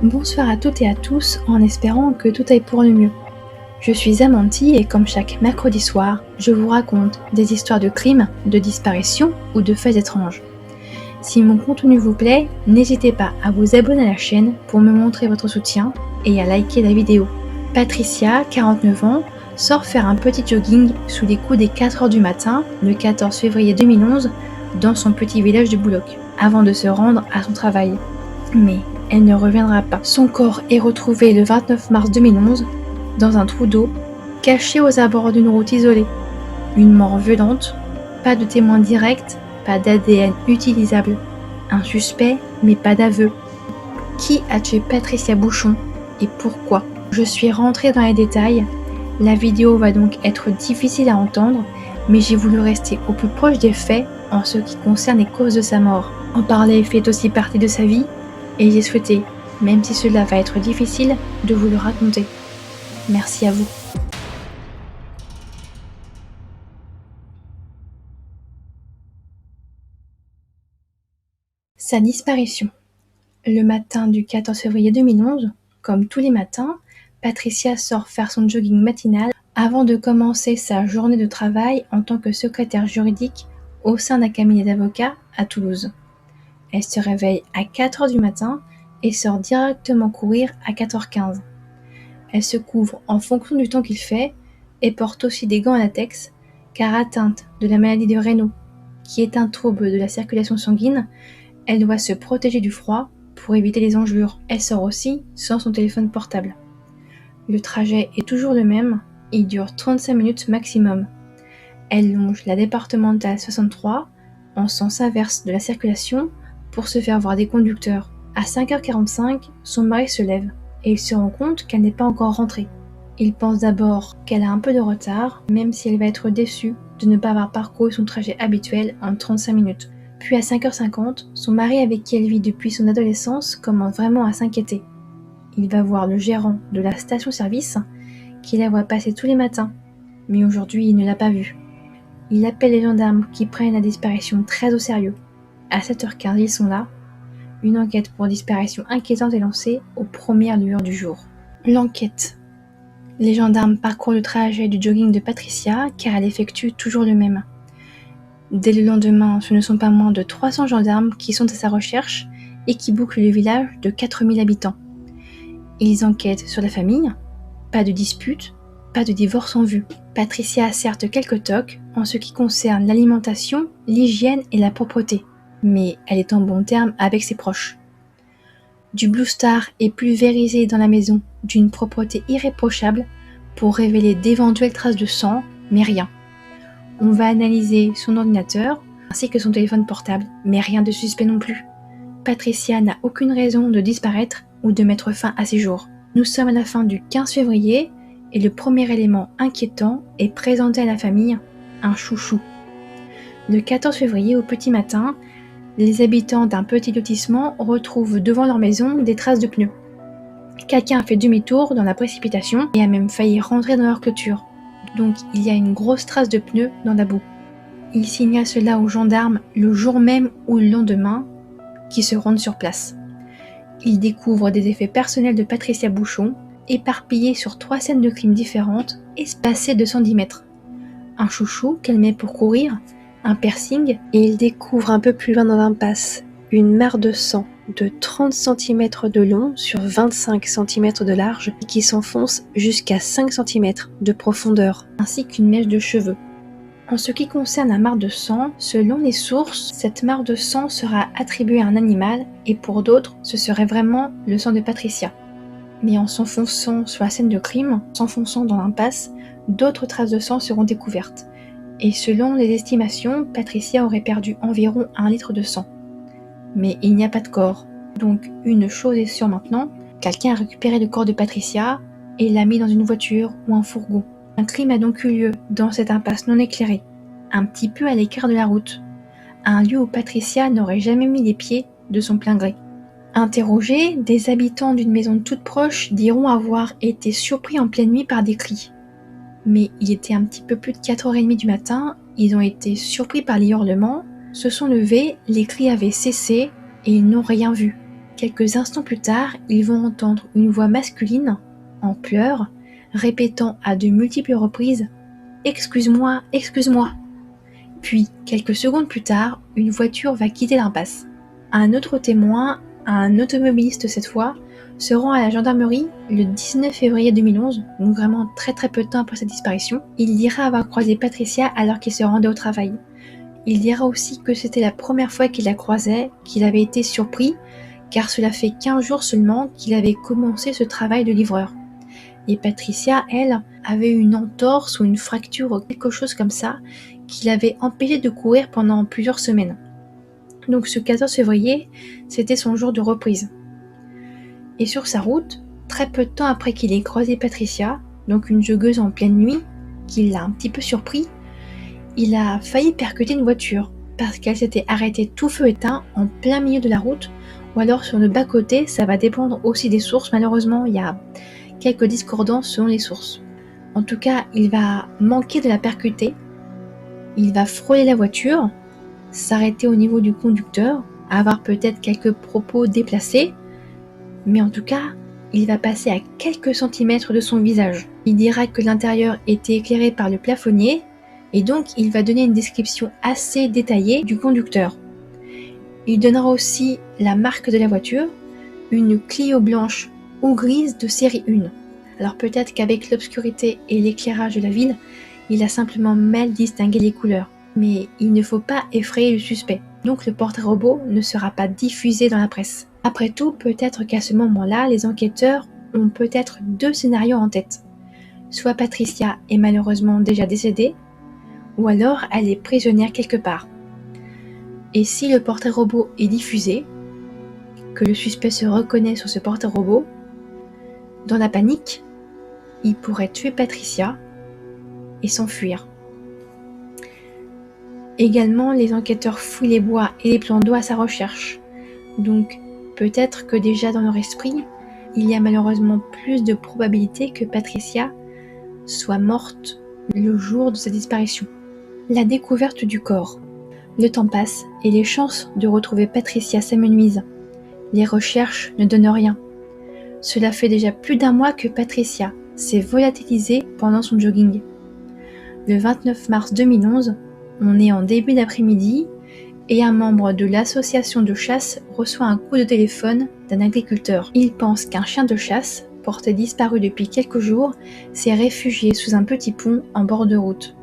Bonsoir à toutes et à tous, en espérant que tout aille pour le mieux. Je suis Amanti et comme chaque mercredi soir, je vous raconte des histoires de crimes, de disparitions ou de faits étranges. Si mon contenu vous plaît, n'hésitez pas à vous abonner à la chaîne pour me montrer votre soutien et à liker la vidéo. Patricia, 49 ans, sort faire un petit jogging sous les coups des 4h du matin, le 14 février 2011, dans son petit village de Bouloc, avant de se rendre à son travail. Mais elle ne reviendra pas. Son corps est retrouvé le 29 mars 2011 dans un trou d'eau, caché aux abords d'une route isolée. Une mort violente, pas de témoin direct, pas d'ADN utilisable. Un suspect, mais pas d'aveu. Qui a tué Patricia Bouchon et pourquoi? Je suis rentrée dans les détails. La vidéo va donc être difficile à entendre, mais j'ai voulu rester au plus proche des faits en ce qui concerne les causes de sa mort. En parler fait aussi partie de sa vie, et j'ai souhaité, même si cela va être difficile, de vous le raconter. Merci à vous. Sa disparition. Le matin du 14 février 2011, comme tous les matins, Patricia sort faire son jogging matinal avant de commencer sa journée de travail en tant que secrétaire juridique au sein d'un cabinet d'avocats à Toulouse. Elle se réveille à 4h du matin et sort directement courir à 4h15. Elle se couvre en fonction du temps qu'il fait et porte aussi des gants à latex, car atteinte de la maladie de Raynaud, qui est un trouble de la circulation sanguine, elle doit se protéger du froid pour éviter les engelures. Elle sort aussi sans son téléphone portable. Le trajet est toujours le même, il dure 35 minutes maximum. Elle longe la départementale 63 en sens inverse de la circulation pour se faire voir des conducteurs. À 5h45, son mari se lève et il se rend compte qu'elle n'est pas encore rentrée. Il pense d'abord qu'elle a un peu de retard, même si elle va être déçue de ne pas avoir parcouru son trajet habituel en 35 minutes. Puis à 5h50, son mari avec qui elle vit depuis son adolescence commence vraiment à s'inquiéter. Il va voir le gérant de la station-service qui la voit passer tous les matins, mais aujourd'hui il ne l'a pas vue. Il appelle les gendarmes qui prennent la disparition très au sérieux. À 7h15, ils sont là. Une enquête pour disparition inquiétante est lancée aux premières lueurs du jour. L'enquête. Les gendarmes parcourent le trajet du jogging de Patricia car elle effectue toujours le même. Dès le lendemain, ce ne sont pas moins de 300 gendarmes qui sont à sa recherche et qui bouclent le village de 4000 habitants. Ils enquêtent sur la famille, pas de dispute, pas de divorce en vue. Patricia a certes quelques tocs en ce qui concerne l'alimentation, l'hygiène et la propreté, mais elle est en bon terme avec ses proches. Du Blue Star est pulvérisé dans la maison d'une propreté irréprochable pour révéler d'éventuelles traces de sang, mais rien. On va analyser son ordinateur ainsi que son téléphone portable, mais rien de suspect non plus. Patricia n'a aucune raison de disparaître ou de mettre fin à ses jours. Nous sommes à la fin du 15 février et le premier élément inquiétant est présenté à la famille, un chouchou. Le 14 février au petit matin, les habitants d'un petit lotissement retrouvent devant leur maison des traces de pneus. Quelqu'un a fait demi-tour dans la précipitation et a même failli rentrer dans leur clôture. Donc il y a une grosse trace de pneus dans la boue. Ils signalent cela aux gendarmes le jour même ou le lendemain qui se rendent sur place. Ils découvrent des effets personnels de Patricia Bouchon, éparpillés sur 3 scènes de crimes différentes, espacées de 110 mètres. Un chouchou qu'elle met pour courir, un piercing, et ils découvrent un peu plus loin dans l'impasse une mare de sang de 30 cm de long sur 25 cm de large qui s'enfonce jusqu'à 5 cm de profondeur, ainsi qu'une mèche de cheveux. En ce qui concerne la mare de sang, selon les sources, cette mare de sang sera attribuée à un animal et pour d'autres, ce serait vraiment le sang de Patricia. Mais en s'enfonçant sur la scène de crime, s'enfonçant dans l'impasse, d'autres traces de sang seront découvertes. Et selon les estimations, Patricia aurait perdu environ 1 litre de sang. Mais il n'y a pas de corps. Donc une chose est sûre maintenant, quelqu'un a récupéré le corps de Patricia et l'a mis dans une voiture ou un fourgon. Un crime a donc eu lieu dans cette impasse non éclairée, un petit peu à l'écart de la route, un lieu où Patricia n'aurait jamais mis les pieds de son plein gré. Interrogés, des habitants d'une maison toute proche diront avoir été surpris en pleine nuit par des cris. Mais il était un petit peu plus de 4h30 du matin, ils ont été surpris par les hurlements, se sont levés, les cris avaient cessé et ils n'ont rien vu. Quelques instants plus tard, ils vont entendre une voix masculine, en pleurs, répétant à de multiples reprises « Excuse-moi, excuse-moi ». Puis, quelques secondes plus tard, une voiture va quitter l'impasse. Un autre témoin, un automobiliste cette fois, se rend à la gendarmerie le 19 février 2011, donc vraiment très peu de temps après sa disparition. Il dira avoir croisé Patricia alors qu'il se rendait au travail. Il dira aussi que c'était la première fois qu'il la croisait, qu'il avait été surpris, car cela fait 15 jours seulement qu'il avait commencé ce travail de livreur. Et Patricia, elle, avait une entorse ou une fracture ou quelque chose comme ça, qui l'avait empêché de courir pendant plusieurs semaines. Donc ce 14 février, c'était son jour de reprise. Et sur sa route, très peu de temps après qu'il ait croisé Patricia, donc une joggeuse en pleine nuit, qui l'a un petit peu surpris, il a failli percuter une voiture, parce qu'elle s'était arrêtée tout feu éteint en plein milieu de la route, ou alors sur le bas-côté, ça va dépendre aussi des sources, malheureusement il y a quelques discordances selon les sources. En tout cas, il va manquer de la percuter, il va frôler la voiture, s'arrêter au niveau du conducteur, avoir peut-être quelques propos déplacés, mais en tout cas, il va passer à quelques centimètres de son visage. Il dira que l'intérieur était éclairé par le plafonnier, et donc il va donner une description assez détaillée du conducteur. Il donnera aussi la marque de la voiture, une Clio blanche ou grise de série 1. Alors peut-être qu'avec l'obscurité et l'éclairage de la ville, il a simplement mal distingué les couleurs. Mais il ne faut pas effrayer le suspect, donc le portrait robot ne sera pas diffusé dans la presse. Après tout, peut-être qu'à ce moment-là, les enquêteurs ont peut-être deux scénarios en tête. Soit Patricia est malheureusement déjà décédée, ou alors elle est prisonnière quelque part. Et si le portrait robot est diffusé, que le suspect se reconnaît sur ce portrait robot, dans la panique, il pourrait tuer Patricia et s'enfuir. Également, les enquêteurs fouillent les bois et les plans d'eau à sa recherche. Donc, peut-être que déjà dans leur esprit, il y a malheureusement plus de probabilités que Patricia soit morte le jour de sa disparition. La découverte du corps. Le temps passe et les chances de retrouver Patricia s'amenuisent. Les recherches ne donnent rien. Cela fait déjà plus d'un mois que Patricia s'est volatilisée pendant son jogging. Le 29 mars 2011, on est en début d'après-midi et un membre de l'association de chasse reçoit un coup de téléphone d'un agriculteur. Il pense qu'un chien de chasse, porté disparu depuis quelques jours, s'est réfugié sous un petit pont en bord de route.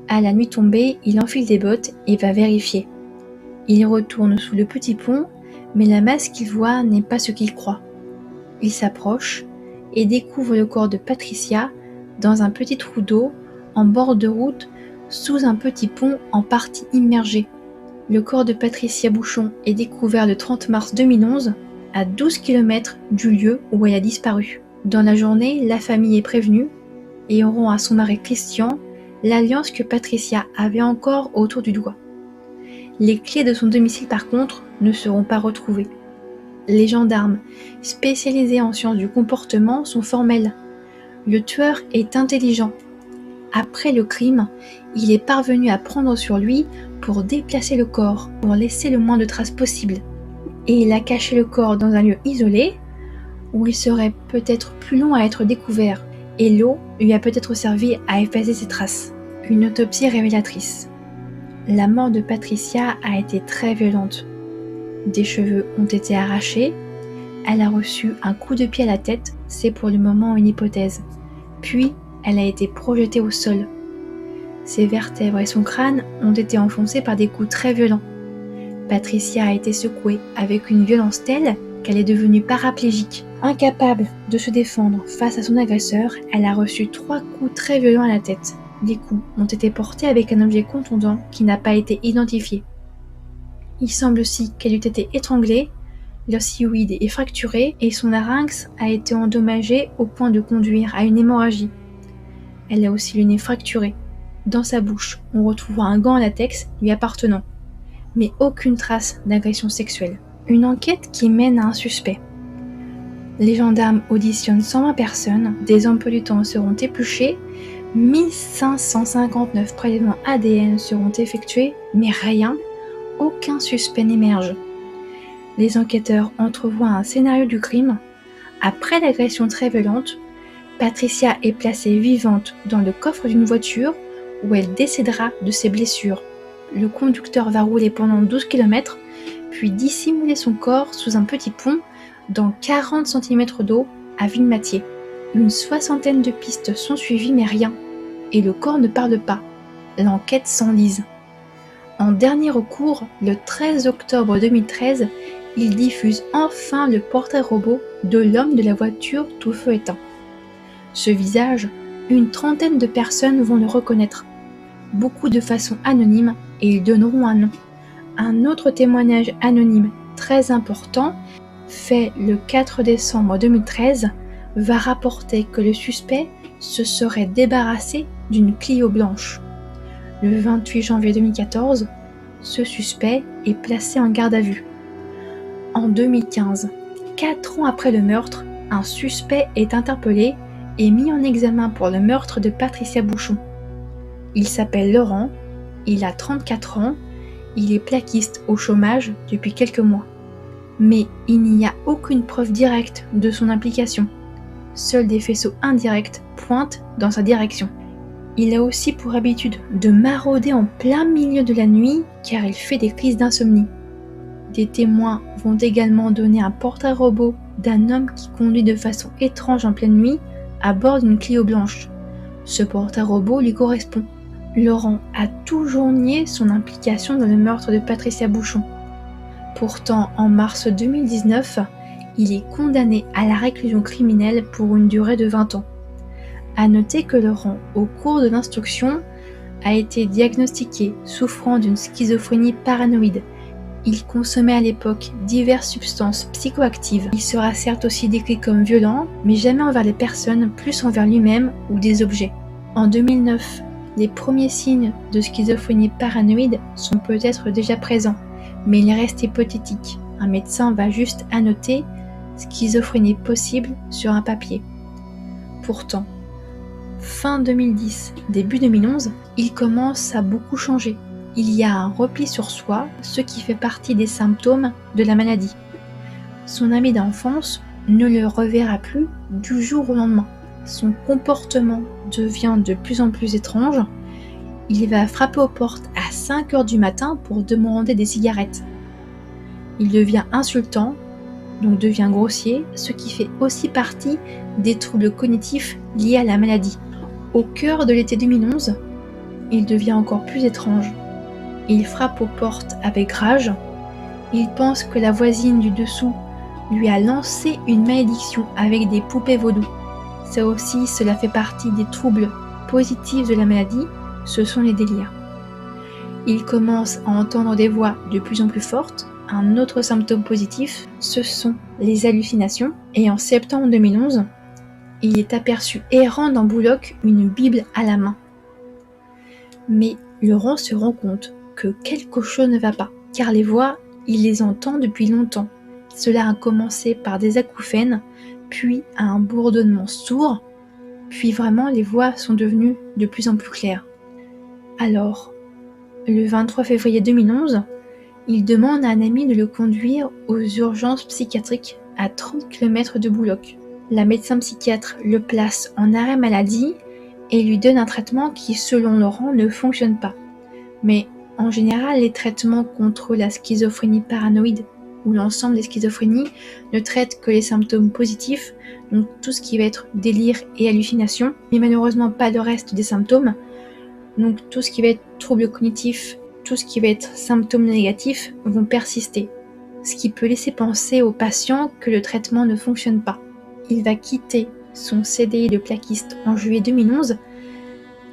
À la nuit tombée, il enfile des bottes et va vérifier. Il retourne sous le petit pont, mais la masse qu'il voit n'est pas ce qu'il croit. Il s'approche et découvre le corps de Patricia dans un petit trou d'eau en bord de route sous un petit pont en partie immergé. Le corps de Patricia Bouchon est découvert le 30 mars 2011 à 12 km du lieu où elle a disparu. Dans la journée, la famille est prévenue et auront à son mari Christian l'alliance que Patricia avait encore autour du doigt. Les clés de son domicile par contre ne seront pas retrouvées. Les gendarmes, spécialisés en sciences du comportement, sont formels. Le tueur est intelligent. Après le crime, il est parvenu à prendre sur lui pour déplacer le corps, pour laisser le moins de traces possible. Et il a caché le corps dans un lieu isolé, où il serait peut-être plus long à être découvert, et l'eau lui a peut-être servi à effacer ses traces. Une autopsie révélatrice. La mort de Patricia a été très violente. Des cheveux ont été arrachés, elle a reçu un coup de pied à la tête, c'est pour le moment une hypothèse. Puis, elle a été projetée au sol. Ses vertèbres et son crâne ont été enfoncés par des coups très violents. Patricia a été secouée avec une violence telle qu'elle est devenue paraplégique. Incapable de se défendre face à son agresseur, elle a reçu 3 coups très violents à la tête. Les coups ont été portés avec un objet contondant qui n'a pas été identifié. Il semble aussi qu'elle eût été étranglée, l'os hyoïde est fracturé et son larynx a été endommagé au point de conduire à une hémorragie. Elle a aussi le nez fracturé. Dans sa bouche, on retrouvera un gant en latex lui appartenant, mais aucune trace d'agression sexuelle. Une enquête qui mène à un suspect. Les gendarmes auditionnent 120 personnes, des emplois du temps seront épluchés, 1559 prélèvements ADN seront effectués, mais rien, aucun suspect n'émerge. les enquêteurs entrevoient un scénario du crime. Après l'agression très violente, Patricia est placée vivante dans le coffre d'une voiture où elle décédera de ses blessures. Le conducteur va rouler pendant 12 km, puis dissimuler son corps sous un petit pont dans 40 cm d'eau à Villematier. Une soixantaine de pistes sont suivies mais rien, et le corps ne parle pas. L'enquête s'enlise. En dernier recours, le 13 octobre 2013, il diffuse enfin le portrait robot de l'homme de la voiture tout feu éteint. Ce visage, une trentaine de personnes vont le reconnaître, beaucoup de façon anonyme, et ils donneront un nom. Un autre témoignage anonyme très important, fait le 4 décembre 2013, va rapporter que le suspect se serait débarrassé d'une Clio blanche. Le 28 janvier 2014, ce suspect est placé en garde à vue. En 2015, 4 ans après le meurtre, un suspect est interpellé et mis en examen pour le meurtre de Patricia Bouchon. Il s'appelle Laurent, il a 34 ans, il est plaquiste au chômage depuis quelques mois. Mais il n'y a aucune preuve directe de son implication. Seuls des faisceaux indirects pointent dans sa direction. Il a aussi pour habitude de marauder en plein milieu de la nuit car il fait des crises d'insomnie. Des témoins vont également donner un portrait robot d'un homme qui conduit de façon étrange en pleine nuit à bord d'une Clio blanche. Ce portrait robot lui correspond. Laurent a toujours nié son implication dans le meurtre de Patricia Bouchon. Pourtant, en mars 2019, il est condamné à la réclusion criminelle pour une durée de 20 ans. À noter que Laurent, au cours de l'instruction, a été diagnostiqué souffrant d'une schizophrénie paranoïde. Il consommait à l'époque diverses substances psychoactives. Il sera certes aussi décrit comme violent, mais jamais envers les personnes, plus envers lui-même ou des objets. En 2009, les premiers signes de schizophrénie paranoïde sont peut-être déjà présents, mais il reste hypothétique. Un médecin va juste annoter schizophrénie possible sur un papier. Pourtant, fin 2010, début 2011, il commence à beaucoup changer. Il y a un repli sur soi, ce qui fait partie des symptômes de la maladie. Son ami d'enfance ne le reverra plus du jour au lendemain. Son comportement devient de plus en plus étrange. Il va frapper aux portes à 5h du matin pour demander des cigarettes. Il devient insultant, donc devient grossier, ce qui fait aussi partie des troubles cognitifs liés à la maladie. Au cœur de l'été 2011, il devient encore plus étrange. Il frappe aux portes avec rage. Il pense que la voisine du dessous lui a lancé une malédiction avec des poupées vaudou. Ça aussi, cela fait partie des troubles positifs de la maladie, ce sont les délires. Il commence à entendre des voix de plus en plus fortes. Un autre symptôme positif, ce sont les hallucinations. Et en septembre 2011, il est aperçu errant dans Boulogne, une Bible à la main. Mais Laurent se rend compte que quelque chose ne va pas, car les voix, il les entend depuis longtemps. Cela a commencé par des acouphènes, puis à un bourdonnement sourd, puis vraiment les voix sont devenues de plus en plus claires. Alors, le 23 février 2011, il demande à un ami de le conduire aux urgences psychiatriques à 30 km de Boulogne. La médecin psychiatre le place en arrêt maladie et lui donne un traitement qui, selon Laurent, ne fonctionne pas. Mais en général, les traitements contre la schizophrénie paranoïde ou l'ensemble des schizophrénies ne traitent que les symptômes positifs, donc tout ce qui va être délire et hallucination, mais malheureusement pas le reste des symptômes. Donc tout ce qui va être troubles cognitifs, tout ce qui va être symptômes négatifs vont persister, ce qui peut laisser penser au patient que le traitement ne fonctionne pas. Il va quitter son CDI de plaquiste en juillet 2011,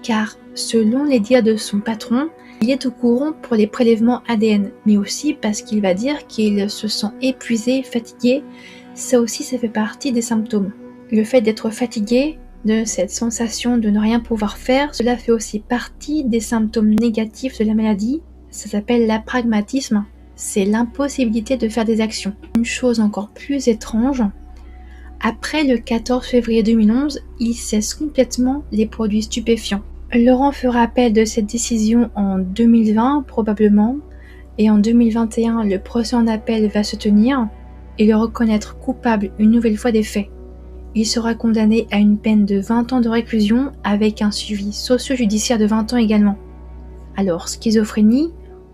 car selon les dires de son patron, il est au courant pour les prélèvements ADN, mais aussi parce qu'il va dire qu'il se sent épuisé, fatigué. Ça aussi, ça fait partie des symptômes. Le fait d'être fatigué, de cette sensation de ne rien pouvoir faire, cela fait aussi partie des symptômes négatifs de la maladie. Ça s'appelle l'apragmatisme, c'est l'impossibilité de faire des actions. Une chose encore plus étrange, après le 14 février 2011, il cesse complètement les produits stupéfiants. Laurent fera appel de cette décision en 2020 probablement, Et en 2021, le procès en appel va se tenir et le reconnaître coupable une nouvelle fois des faits. Il sera condamné à une peine de 20 ans de réclusion avec un suivi socio-judiciaire de 20 ans également. Alors, schizophrénie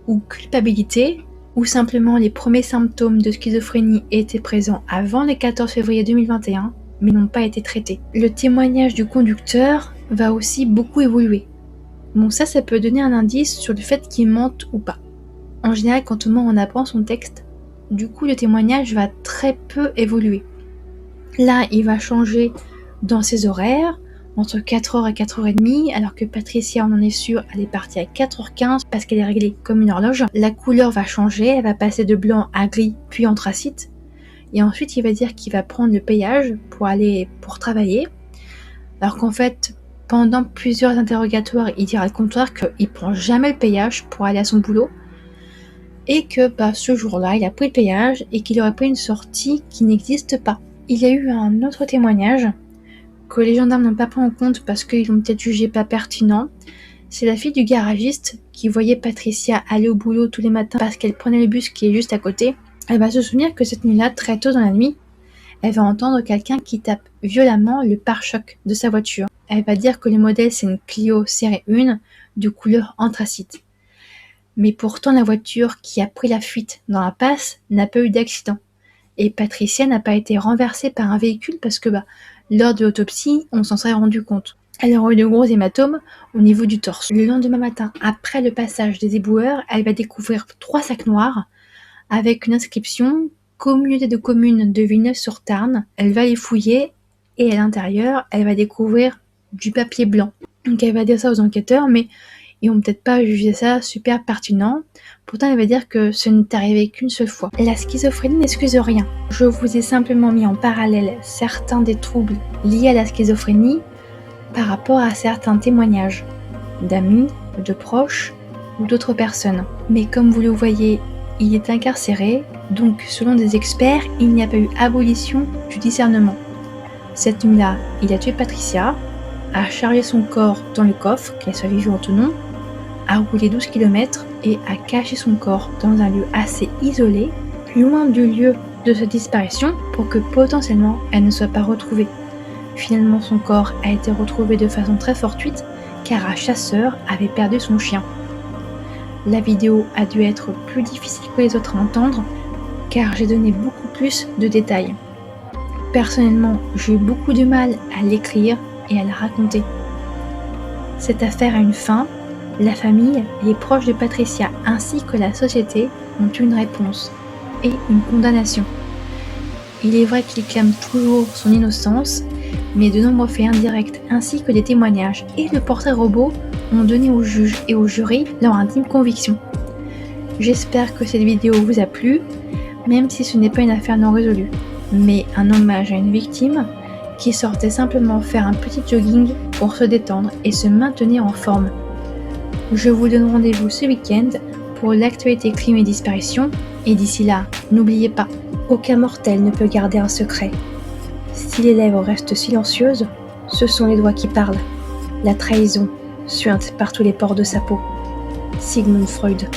ou culpabilité, ou simplement les premiers symptômes de schizophrénie étaient présents avant le 14 février 2021, mais n'ont pas été traités. Le témoignage du conducteur va aussi beaucoup évoluer. Bon, ça peut donner un indice sur le fait qu'il mente ou pas. En général, quand on apprend son texte, du coup, le témoignage va très peu évoluer. Là, il va changer dans ses horaires, entre 4h et 4h30, alors que Patricia, on en est sûr, elle est partie à 4h15 parce qu'elle est réglée comme une horloge. La couleur va changer, elle va passer de blanc à gris, puis anthracite. Et ensuite, il va dire qu'il va prendre le péage pour travailler. Alors qu'en fait, pendant plusieurs interrogatoires, il dira le contraire, qu'il prend jamais le péage pour aller à son boulot. Et que ce jour-là, il a pris le péage et qu'il aurait pris une sortie qui n'existe pas. Il y a eu un autre témoignage que les gendarmes n'ont pas pris en compte parce qu'ils l'ont peut-être jugé pas pertinent. C'est la fille du garagiste qui voyait Patricia aller au boulot tous les matins parce qu'elle prenait le bus qui est juste à côté. Elle va se souvenir que cette nuit-là, très tôt dans la nuit, elle va entendre quelqu'un qui tape violemment le pare-choc de sa voiture. Elle va dire que le modèle c'est une Clio série 1 de couleur anthracite. Mais pourtant la voiture qui a pris la fuite dans la passe n'a pas eu d'accident. Et Patricia n'a pas été renversée par un véhicule parce que lors de l'autopsie, on s'en serait rendu compte. Elle aura eu de gros hématomes au niveau du torse. Le lendemain matin, après le passage des éboueurs, elle va découvrir 3 sacs noirs avec une inscription « Communauté de communes de Villeneuve-sur-Tarn ». Elle va les fouiller et à l'intérieur, elle va découvrir du papier blanc. Donc elle va dire ça aux enquêteurs, mais ils vont peut-être pas juger ça super pertinent. Pourtant, elle va dire que ce n'est arrivé qu'une seule fois. La schizophrénie n'excuse rien. Je vous ai simplement mis en parallèle certains des troubles liés à la schizophrénie par rapport à certains témoignages d'amis, de proches ou d'autres personnes. Mais comme vous le voyez, il est incarcéré, donc selon des experts, il n'y a pas eu abolition du discernement. Cette nuit-là, il a tué Patricia, a chargé son corps dans le coffre, qu'elle soit vivante ou non, a roulé 12 km et a caché son corps dans un lieu assez isolé, loin du lieu de sa disparition, pour que potentiellement elle ne soit pas retrouvée. Finalement, son corps a été retrouvé de façon très fortuite car un chasseur avait perdu son chien. La vidéo a dû être plus difficile que les autres à entendre car j'ai donné beaucoup plus de détails. Personnellement, j'ai eu beaucoup de mal à l'écrire et à la raconter. Cette affaire a une fin. La famille, les proches de Patricia ainsi que la société ont eu une réponse et une condamnation. Il est vrai qu'il clame toujours son innocence, mais de nombreux faits indirects ainsi que des témoignages et le portrait robot ont donné aux juges et aux jurys leur intime conviction. J'espère que cette vidéo vous a plu, même si ce n'est pas une affaire non résolue, mais un hommage à une victime qui sortait simplement faire un petit jogging pour se détendre et se maintenir en forme. Je vous donne rendez-vous ce week-end pour l'actualité crime et disparition, et d'ici là, n'oubliez pas, aucun mortel ne peut garder un secret. Si les lèvres restent silencieuses, ce sont les doigts qui parlent. La trahison suinte par tous les pores de sa peau. Sigmund Freud.